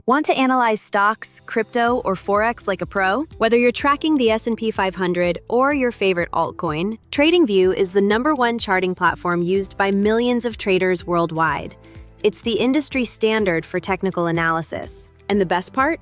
Want to analyze stocks, crypto, or Forex like a pro? Whether you're tracking the S&P 500 or your favorite altcoin, TradingView is the #1 charting platform used by millions of traders worldwide. It's the industry standard for technical analysis. And the best part?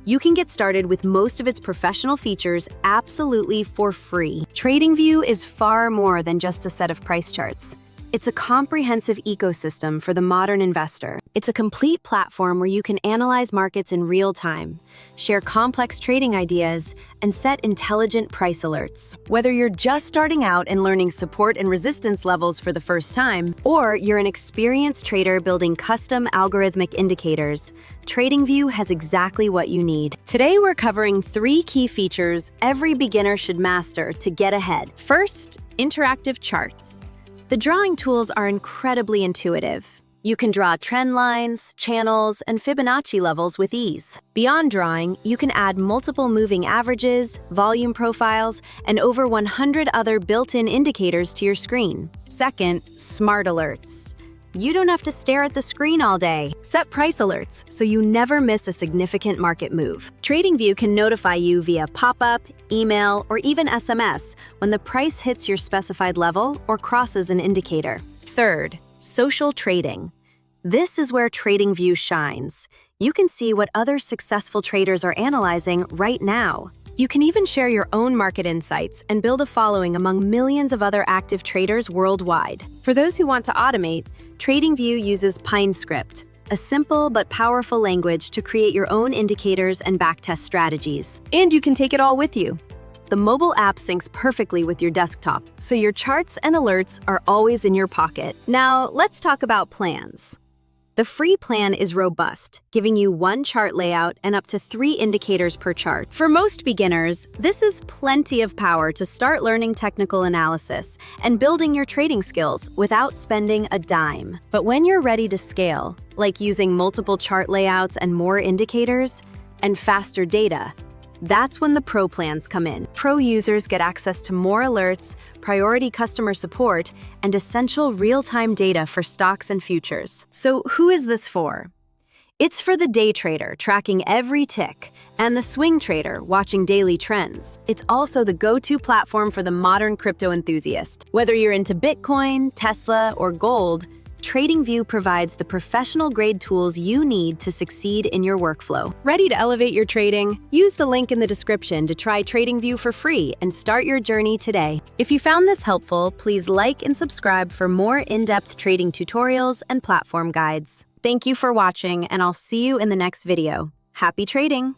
You can get started with most of its professional features absolutely for free. TradingView is far more than just a set of price charts. It's a comprehensive ecosystem for the modern investor. It's a complete platform where you can analyze markets in real time, share complex trading ideas, and set intelligent price alerts. Whether you're just starting out and learning support and resistance levels for the first time, or you're an experienced trader building custom algorithmic indicators, TradingView has exactly what you need. Today, we're covering 3 key features every beginner should master to get ahead. First, interactive charts. The drawing tools are incredibly intuitive. You can draw trend lines, channels, and Fibonacci levels with ease. Beyond drawing, you can add multiple moving averages, volume profiles, and over 100 other built-in indicators to your screen. Second, smart alerts. You don't have to stare at the screen all day. Set price alerts so you never miss a significant market move. TradingView can notify you via pop-up, email, or even SMS when the price hits your specified level or crosses an indicator. Third, social trading. This is where TradingView shines. You can see what other successful traders are analyzing right now. You can even share your own market insights and build a following among millions of other active traders worldwide. For those who want to automate, TradingView uses PineScript, a simple but powerful language to create your own indicators and backtest strategies. And you can take it all with you. The mobile app syncs perfectly with your desktop, so your charts and alerts are always in your pocket. Now, let's talk about plans. The free plan is robust, giving you 1 chart layout and up to 3 indicators per chart. For most beginners, this is plenty of power to start learning technical analysis and building your trading skills without spending a dime. But when you're ready to scale, like using multiple chart layouts and more indicators, and faster data, that's when the Pro plans come in. Pro users get access to more alerts, priority customer support, and essential real-time data for stocks and futures. So who is this for? It's for the day trader tracking every tick, and the swing trader watching daily trends. It's also the go-to platform for the modern crypto enthusiast. Whether you're into Bitcoin, Tesla, or gold, TradingView provides the professional-grade tools you need to succeed in your workflow. Ready to elevate your trading? Use the link in the description to try TradingView for free and start your journey today. If you found this helpful, please like and subscribe for more in-depth trading tutorials and platform guides. Thank you for watching, and I'll see you in the next video. Happy trading!